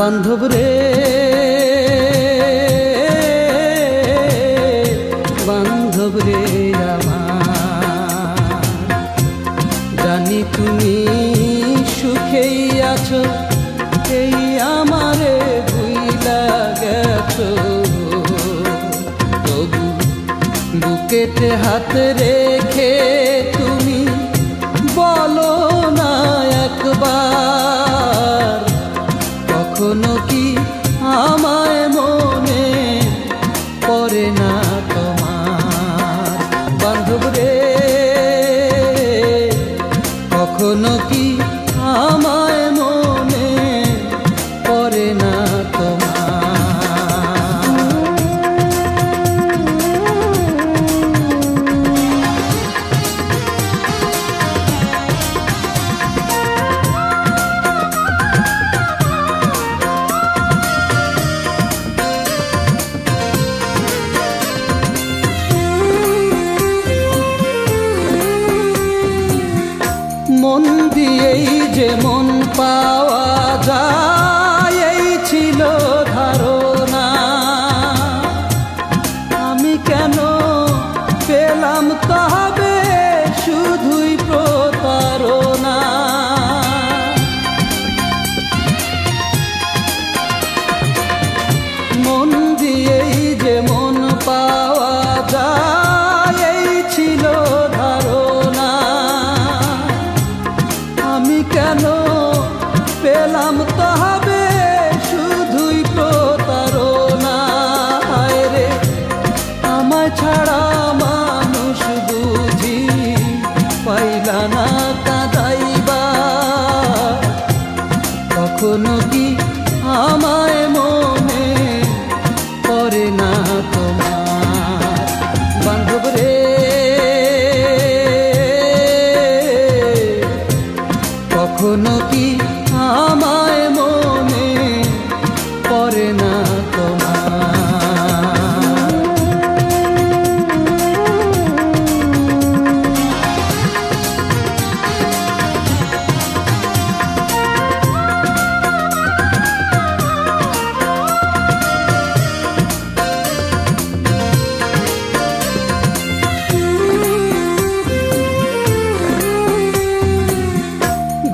বান্ধব রে বান্ধব রে আমার, জানি তুমি সুখেই আছো, এই আমারে ভুইলা গেছো। তবু বুকেতে হাত রেখে তুমি বলো না একবার, কখনো কি আমায় মনে পড়ে না তোমার? বান্ধব রে কখনো কি আমায় মনে পড়ে না তোমার? মন দিয়েই যে মন পাওয়া যায় এই ছিল ধারণা, আমি কেন পেলাম তবে শুধুই প্রতারণা। মন দিয়েই যে মন পাওয়া যায় এই ছিল ধারণা, আমি কেন পেলাম তবে শুধুই প্রতারণা। হায় রে আমায় ছাড়া মানুষ বুঝি পাইলা না কাঁদাইবা, কখনো কি আমায় মনে পড়ে না তোমার? বান্ধব রে কখনো কি আমায় মনে পড়ে না তোমার?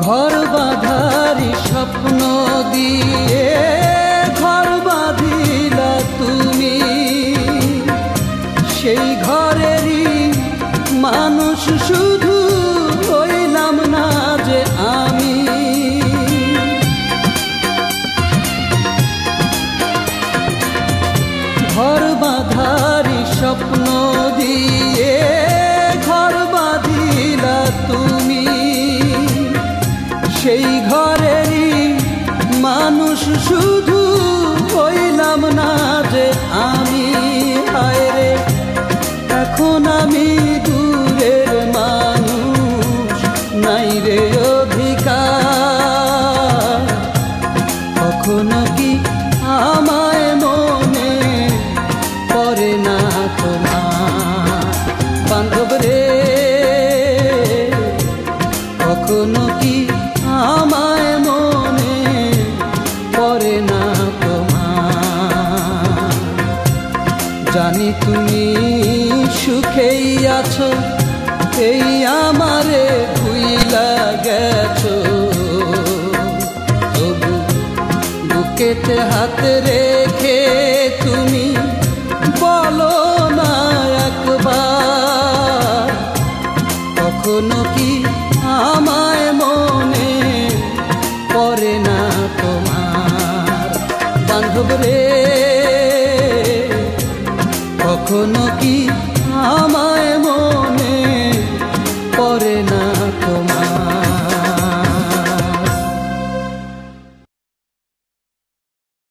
ঘর বাঁধারি স্বপ্ন দিয়ে ঘর বাঁধিলা তুমি, সেই ঘরেরই মানুষ শুধু হইলাম না যে আমি। ঘর বাঁধারি স্বপ্ন দিয়ে ঘর বাঁধিলা তুমি, সেই ঘরেরই মানুষ শুধু হইলাম না যে আমি। হায় রে এখন আমি দূরের মানুষ, নাই রে অধিকার, কখনো কি আমায় মনে পড়ে না তোমার? বান্ধব রে কখনো কি আমায় মনে পড়ে না তোমার? জানি তুমি সুখেই আছো, এই আমারে ভুইলা গেছো। তবু বুকেতে হাত রেখে তুমি বলো না একবার, কখনো কি আমায় মনে পড়ে না তোমার? বান্ধব রে কখনো কি আমায়